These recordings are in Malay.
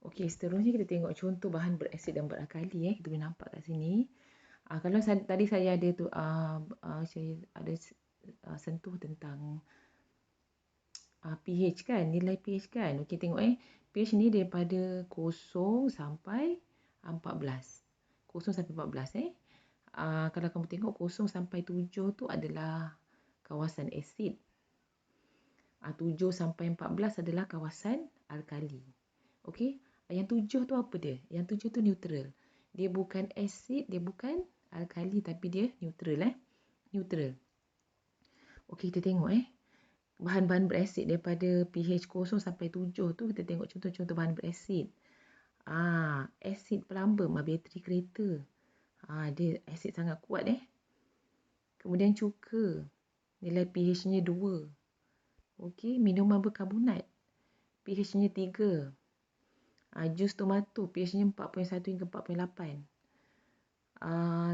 Okey, seterusnya kita tengok contoh bahan berasid dan beralkali. Kita boleh nampak kat sini. Kalau tadi saya ada tu, saya ada sentuh tentang pH kan, nilai pH kan. Okey, tengok pH ni daripada 0 sampai 14. 0 sampai 14 kalau kamu tengok 0 sampai 7 tu adalah kawasan asid. 7 sampai 14 adalah kawasan alkali. Okey, yang 7 tu apa dia? Yang 7 tu neutral. Dia bukan asid, dia bukan alkali, tapi dia neutral neutral. Okey, kita tengok bahan-bahan berasid daripada pH 0 sampai 7 tu, kita tengok contoh-contoh bahan berasid. Asid pelambang, bateri kereta. Dia asid sangat kuat Kemudian cuka, nilai pH-nya 2. Okey, minuman berkarbonat, pH-nya 3. Jus tomato, pH-nya 4.1 hingga 4.8.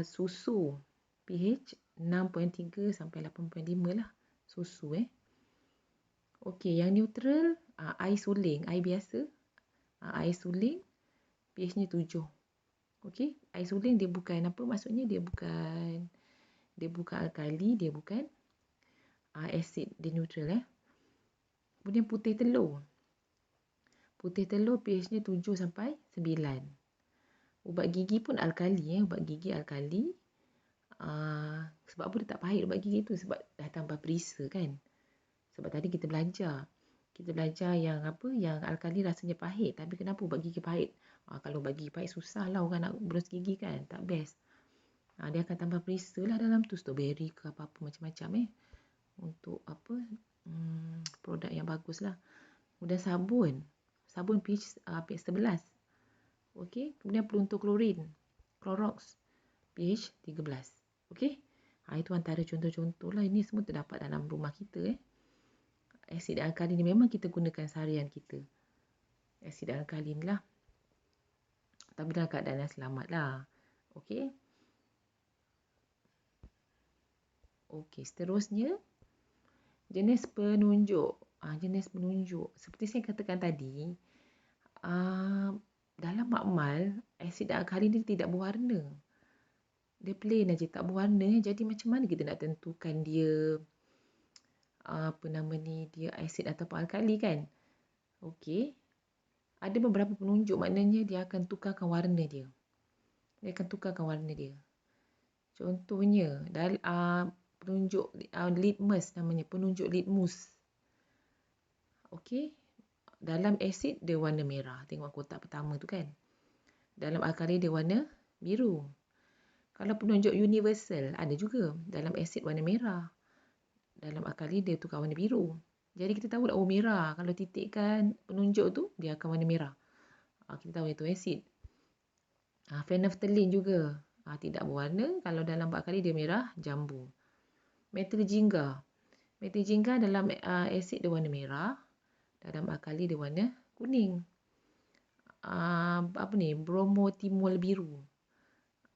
Susu, pH 6.3 sampai 8.5 lah. Susu Okey, yang neutral, air suling, air biasa. Air suling, pH-nya 7. Okey, air suling dia bukan apa maksudnya, dia bukan alkali, dia bukan asid, dia neutral Kemudian putih telur. Putih telur pH-nya 7 sampai 9. Ubat gigi pun alkali ubat gigi alkali. Sebab apa dia tak pahit ubat gigi tu? Sebab dah tambah perisa kan. Sebab tadi kita belajar yang yang alkali rasanya pahit, tapi kenapa ubat gigi pahit? Kalau ubat gigi pahit susah lah orang nak berus gigi kan, tak best. Dia akan tambah perisa lah dalam tu, strawberry ke apa-apa macam-macam untuk produk yang bagus lah. Kemudian sabun pH 11. Okey, kemudian peluntur klorin, Clorox, pH 13. Okey, itu antara contoh-contoh lah. Ini semua terdapat dalam rumah kita Asid alkalin ni memang kita gunakan seharian kita. Asid alkalin lah, tapi dalam keadaan yang selamat lah. Okey. Okey, seterusnya jenis penunjuk. Jenis penunjuk. Seperti saya katakan tadi, dalam makmal, asid alkalin ni tidak berwarna. Dia plain aja, tak berwarna. Jadi macam mana kita nak tentukan dia dia asid ataupun alkali kan? Okey. Ada beberapa penunjuk, maknanya dia akan tukarkan warna dia. Contohnya, penunjuk litmus namanya, penunjuk litmus. Okey. Dalam asid dia warna merah. Tengok kotak pertama tu kan. Dalam alkali dia warna biru. Kalau penunjuk universal ada juga. Dalam asid warna merah. Dalam alkali dia tukar warna biru. Jadi kita tahu merah. Kalau titikkan penunjuk tu, dia akan warna merah. Kita tahu itu asid. Phenolphthalein juga. Tidak berwarna. Kalau dalam alkali dia merah, jambu. Metil jingga. Metil jingga dalam asid dia warna merah. Dalam alkali dia warna kuning. Bromotimol biru.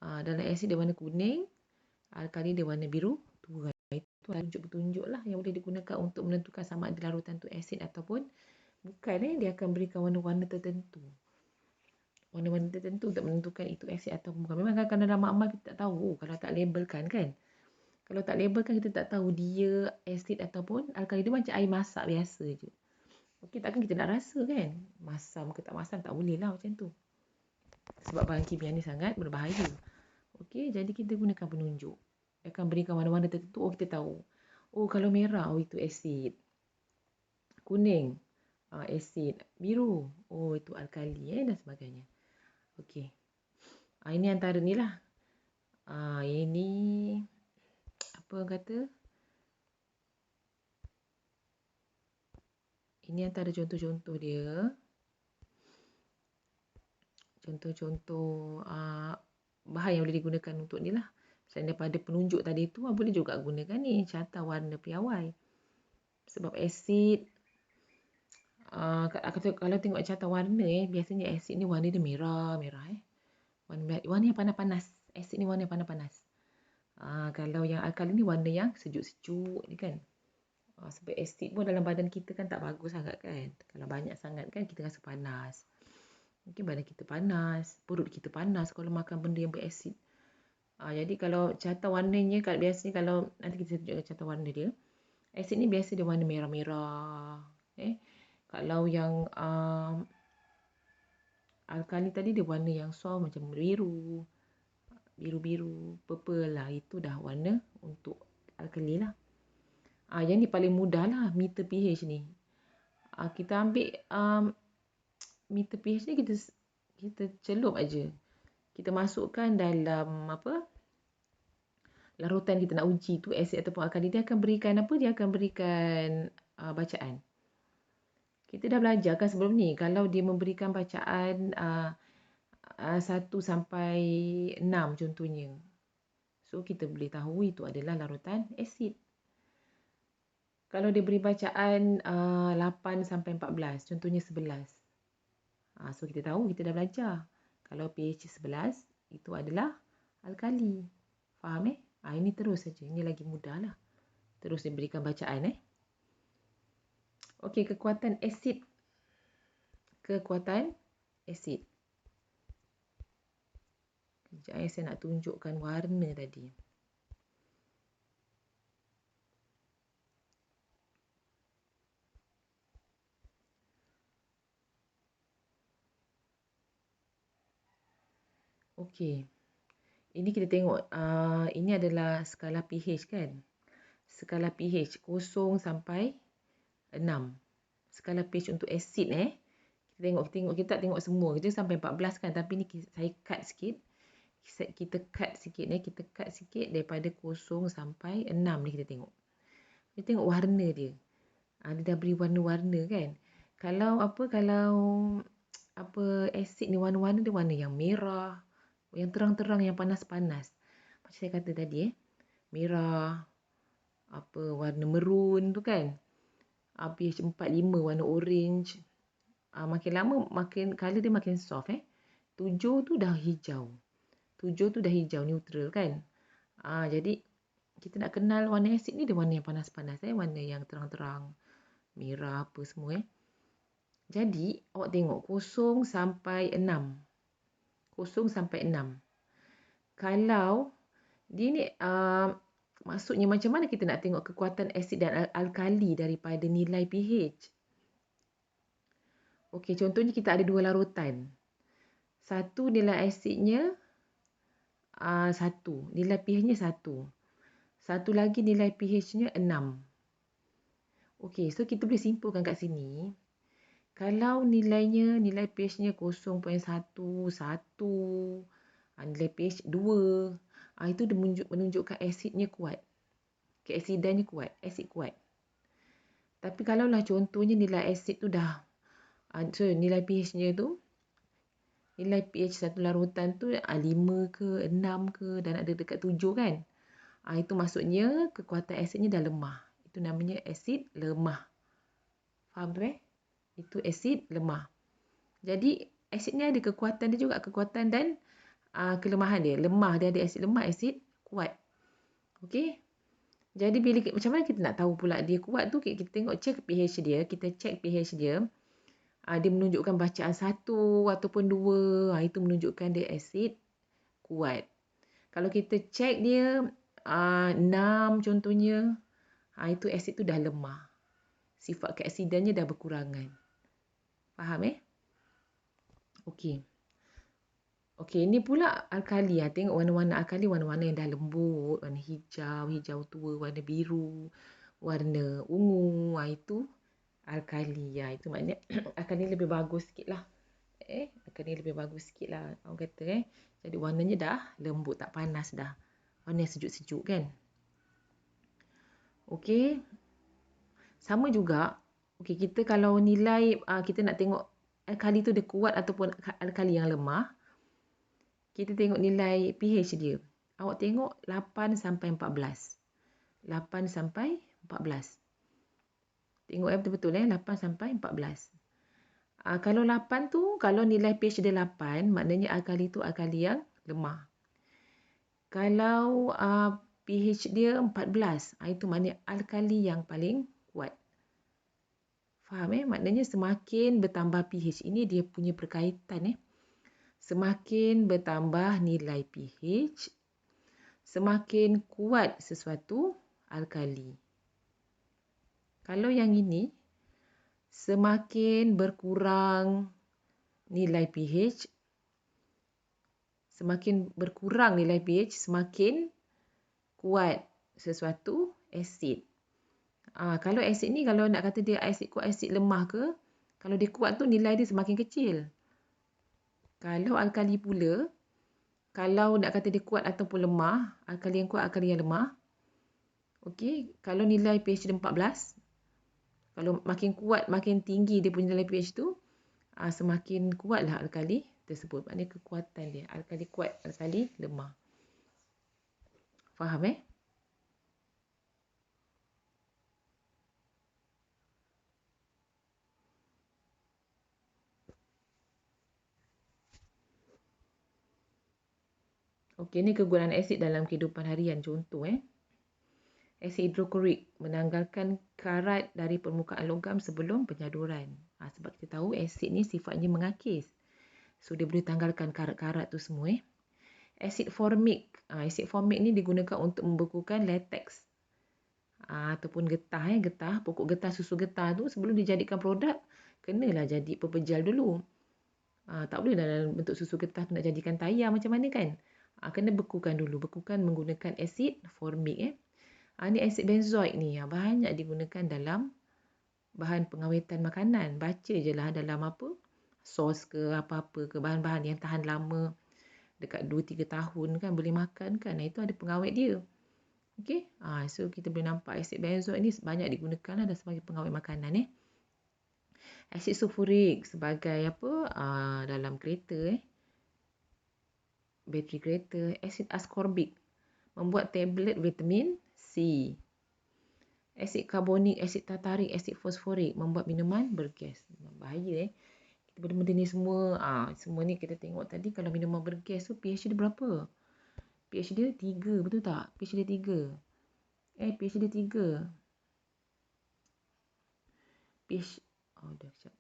Dalam asid dia warna kuning. Alkali dia warna biru tua. Itu petunjuk-petunjuk lah yang boleh digunakan untuk menentukan sama ada larutan tu asid ataupun bukan. Dia akan berikan warna-warna tertentu. Warna-warna tertentu untuk menentukan itu asid atau bukan. Memang kadang-kadang dalam makmal kita tak tahu kalau tak labelkan kan. Kalau tak labelkan kita tak tahu dia asid ataupun alkali. Dia macam air masak biasa je. Okey, takkan kita nak rasa kan. Masam ke tak masam, tak boleh lah macam tu. Sebab bahan kimia ni sangat berbahaya. Okey, jadi kita gunakan penunjuk. Dia akan berikan warna-warna tertentu. Kita tahu. Kalau merah, itu asid. Kuning, asid. Biru, itu alkali dan sebagainya. Okey. Ini antara ni lah. Ini apa orang kata? Ini antara contoh-contoh dia. Contoh-contoh bahan yang boleh digunakan untuk ni lah. Selain daripada penunjuk tadi tu, boleh juga gunakan ni carta warna piawai. Sebab asid, kalau tengok carta warna biasanya asid ni warna dia merah. Warna yang panas-panas. Asid ni warna yang panas-panas. Kalau yang alkali ni warna yang sejuk-sejuk ni kan. Sebab asid pun dalam badan kita kan tak bagus sangat kan. Kalau banyak sangat kan kita rasa panas. Mungkin badan kita panas, perut kita panas kalau makan benda yang berasid. Jadi kalau carta warnanya, biasanya kalau nanti kita tunjukkan carta warna dia. Asid ni biasa dia warna merah-merah. Kalau yang alkali tadi dia warna yang soft macam biru, biru-biru, purple lah. Itu dah warna untuk alkali lah. Yang ni paling mudah lah meter pH ni. Kita ambil meter pH ni kita celup aja. Kita masukkan dalam larutan kita nak uji tu asid ataupun alkali, dia akan berikan Dia akan berikan bacaan. Kita dah belajar kan sebelum ni, kalau dia memberikan bacaan 1 sampai 6 contohnya. So kita boleh tahu itu adalah larutan asid. Kalau dia beri bacaan 8 sampai 14, contohnya 11. So kita tahu, kita dah belajar. Kalau pH 11, itu adalah alkali. Faham ini terus saja. Ini lagi mudah lah. Terus dia berikan bacaan Okey, kekuatan asid. Kekuatan asid. Sekejap saya nak tunjukkan warna tadi. Okey. Ini kita tengok, ini adalah skala pH kan. Skala pH 0 sampai 6. Skala pH untuk asid kita tak tengok semua. Kita sampai 14 kan, tapi ni saya cut sikit. Kita cut sikit daripada 0 sampai 6 ni kita tengok. Kita tengok warna dia. Dia dah beri warna-warna kan. Kalau asid ni warna-warna dia warna yang merah, yang terang-terang, yang panas-panas. Macam saya kata tadi merah, warna merun tu kan. pH 4-5 warna orange. Makin lama makin color dia makin soft 7 tu dah hijau. 7 tu dah hijau neutral kan. Jadi kita nak kenal warna asid ni, dia warna yang panas-panas warna yang terang-terang, merah apa semua Jadi awak tengok 0 sampai 6. 0 sampai 6. Kalau dia ni maksudnya macam mana kita nak tengok kekuatan asid dan alkali daripada nilai pH? Okey, contohnya kita ada 2 larutan. Satu nilai asidnya 1, nilai pH-nya 1. Satu lagi nilai pH-nya 6. Okey, so kita boleh simpulkan kat sini. Kalau nilai pH-nya 0.1, 1, nilai pH 2, itu menunjukkan asidnya kuat. Keasidannya kuat, asid kuat. Tapi kalaulah contohnya nilai asid tu dah, nilai pH-nya tu, nilai pH satu larutan tu 5 ke, 6 ke, dan ada dekat 7 kan. Itu maksudnya kekuatan asidnya dah lemah. Itu namanya asid lemah. Faham tu Itu asid lemah. Jadi asid ni ada kekuatan dia juga, kekuatan dan kelemahan dia. Lemah dia ada asid lemah, asid kuat. Okey. Jadi macam mana kita nak tahu pula dia kuat tu? Kita tengok check pH dia, kita check pH dia. Dia menunjukkan bacaan 1 ataupun 2, itu menunjukkan dia asid kuat. Kalau kita check dia 6 contohnya, itu asid tu dah lemah. Sifat keasidannya dah berkurangan. Faham Okey. Okey, ini pula alkali. Tengok warna-warna alkali, warna-warna yang dah lembut, warna hijau, hijau tua, warna biru, warna ungu. Itu alkali. Itu maknanya alkali lebih bagus sikit lah. Alkali lebih bagus sikit lah. Orang kata jadi warnanya dah lembut, tak panas dah. Warna sejuk-sejuk kan. Okey. Sama juga. Okey, kita kalau nilai, kita nak tengok alkali tu dia kuat ataupun alkali yang lemah. Kita tengok nilai pH dia. Awak tengok 8 sampai 14. 8 sampai 14. Tengok betul-betul 8 sampai 14. Kalau 8 tu, kalau nilai pH dia 8, maknanya alkali tu alkali yang lemah. Kalau pH dia 14, itu maknanya alkali yang paling kuat. Faham maknanya semakin bertambah pH. Ini dia punya berkaitan Semakin bertambah nilai pH, semakin kuat sesuatu alkali. Kalau yang ini, semakin berkurang nilai pH, semakin semakin kuat sesuatu asid. Kalau asid ni, kalau nak kata dia asid kuat, asid lemah ke, kalau dia kuat tu nilai dia semakin kecil. Kalau alkali pula, kalau nak kata dia kuat ataupun lemah, alkali yang kuat, alkali yang lemah. Okey, kalau nilai pH dia 14, kalau makin kuat, makin tinggi dia punya nilai pH tu, semakin kuatlah alkali tersebut. Maknanya kekuatan dia. Alkali kuat, alkali lemah. Faham Okey, ni kegunaan asid dalam kehidupan harian. Contoh asid hidroklorik menanggalkan karat dari permukaan logam sebelum penyaduran. Sebab kita tahu asid ni sifatnya mengakis. So, dia boleh tanggalkan karat-karat tu semua. Asid formik. Asid formik ni digunakan untuk membekukan latex. Ataupun getah. Pokok getah, susu getah tu sebelum dijadikan produk, kenalah jadi pepejal dulu. Tak boleh dalam bentuk susu getah tu nak jadikan tayar macam mana kan. Kena bekukan dulu. Bekukan menggunakan asid formik. Ni asid benzoik ni banyak digunakan dalam bahan pengawetan makanan. Baca je lah dalam sos ke apa-apa ke, bahan-bahan yang tahan lama dekat 2-3 tahun kan boleh makan kan. Itu ada pengawet dia. Okey. So kita boleh nampak asid benzoik ni banyak digunakan lah sebagai pengawet makanan Asid sulfurik sebagai dalam kereta bateri kereta. Asid askorbik membuat tablet vitamin C. Asid karbonik, asid tartarik, asid fosforik membuat minuman bergas. Bahaya benda-benda ni semua. Semua ni kita tengok tadi kalau minuman bergas tu pH dia berapa? pH dia 3, betul tak? pH dia 3. pH dia 3. pH dah sekejap.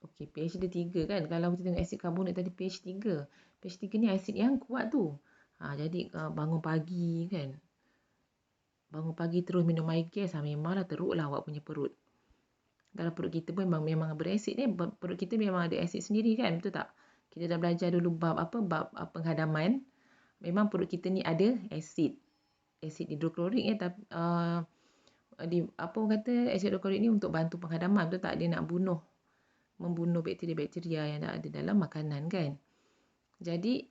Okey, pH dia 3 kan. Kalau kita tengok asid karbonik tadi pH 3. pH 3 ni asid yang kuat tu. Jadi bangun pagi kan. Bangun pagi terus minum air gas, memanglah teruklah awak punya perut. Dalam perut kita pun memang berasid ni. Perut kita memang ada asid sendiri kan, betul tak? Kita dah belajar dulu bab penghadaman. Memang perut kita ni ada asid. Asid hidroklorik tapi asid hidroklorik ni untuk bantu penghadaman, betul tak? Dia nak membunuh bakteria-bakteria yang ada dalam makanan kan. Jadi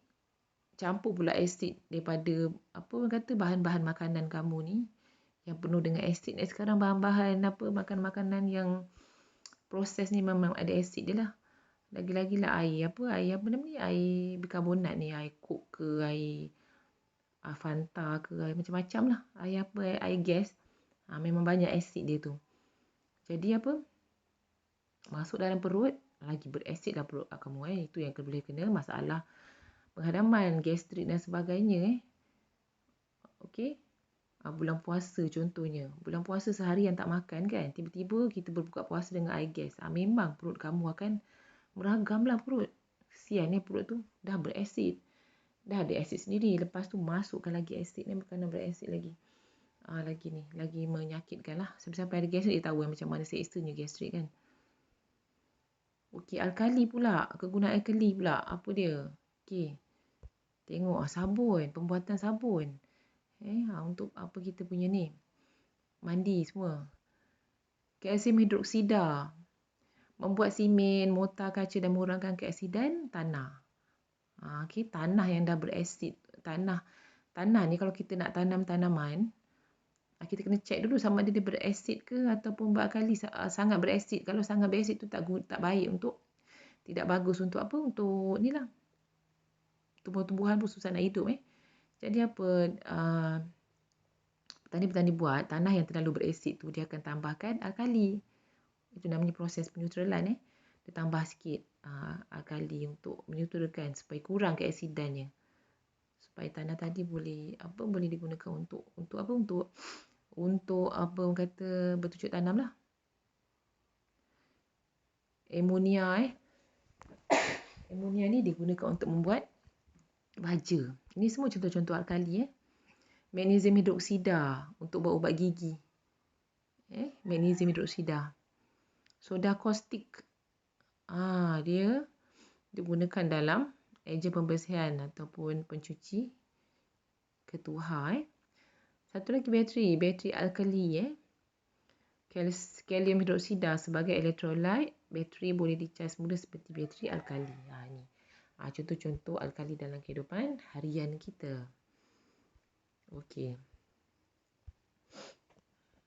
campur pula asid daripada bahan-bahan makanan kamu ni yang penuh dengan asid. Sekarang bahan-bahan makanan-makanan yang proses ni memang ada asid dia lah. Lagi-lagi lah air air bikarbonat ni, air Coke ke, air Fanta ke, air macam-macam lah. Air gas. Memang banyak asid dia tu. Jadi masuk dalam perut, lagi berasid lah perut kamu. Itu yang boleh kena masalah penghadaman, gastrik dan sebagainya. Okey. Bulan puasa contohnya. Bulan puasa seharian tak makan kan. Tiba-tiba kita berbuka puasa dengan air gas. Memang perut kamu akan meragam lah perut. Kesian perut tu. Dah berasid. Dah ada asid sendiri. Lepas tu masukkan lagi asid ni. Makanan berasid lagi. Lagi menyakitkan lah. Sampai-sampai ada gastrik, dia tahu macam mana seksanya gastrik kan. Okey, alkali pula. Kegunaan alkali pula. Apa dia? Okey. Tengok sabun. Pembuatan sabun. Untuk apa kita punya ni? Mandi semua. Kalsium hidroksida. Membuat simen, mortar, kaca dan mengurangkan keaksidan tanah. Okey, tanah yang dah berasid. Tanah ni kalau kita nak tanam tanaman, kita kena check dulu sama ada dia berasid ke ataupun beralkali. Sangat berasid. Kalau sangat berasid tu tak baik untuk, tidak bagus untuk untuk ni lah. Tumbuh-tumbuhan pun susah nak hidup Jadi petani-petani buat tanah yang terlalu berasid tu dia akan tambahkan alkali. Itu namanya proses peneutralan kita tambah sikit alkali untuk meneutralkan supaya kurang keasidannya. Supaya tanah tadi boleh digunakan untuk apa orang kata bertucuk tanam lah. Amonia ni digunakan untuk membuat baja. Ini semua contoh-contoh alkali. Magnesium hidroksida untuk buat ubat gigi. Magnesium hidroksida. Soda kaustik. Dia digunakan dalam ejen pembersihan ataupun pencuci ketuhar. Satu lagi bateri alkali. Kalium hidroksida sebagai elektrolit. Bateri boleh dicas mudah seperti bateri alkali. Ni contoh-contoh alkali dalam kehidupan harian kita. Okey.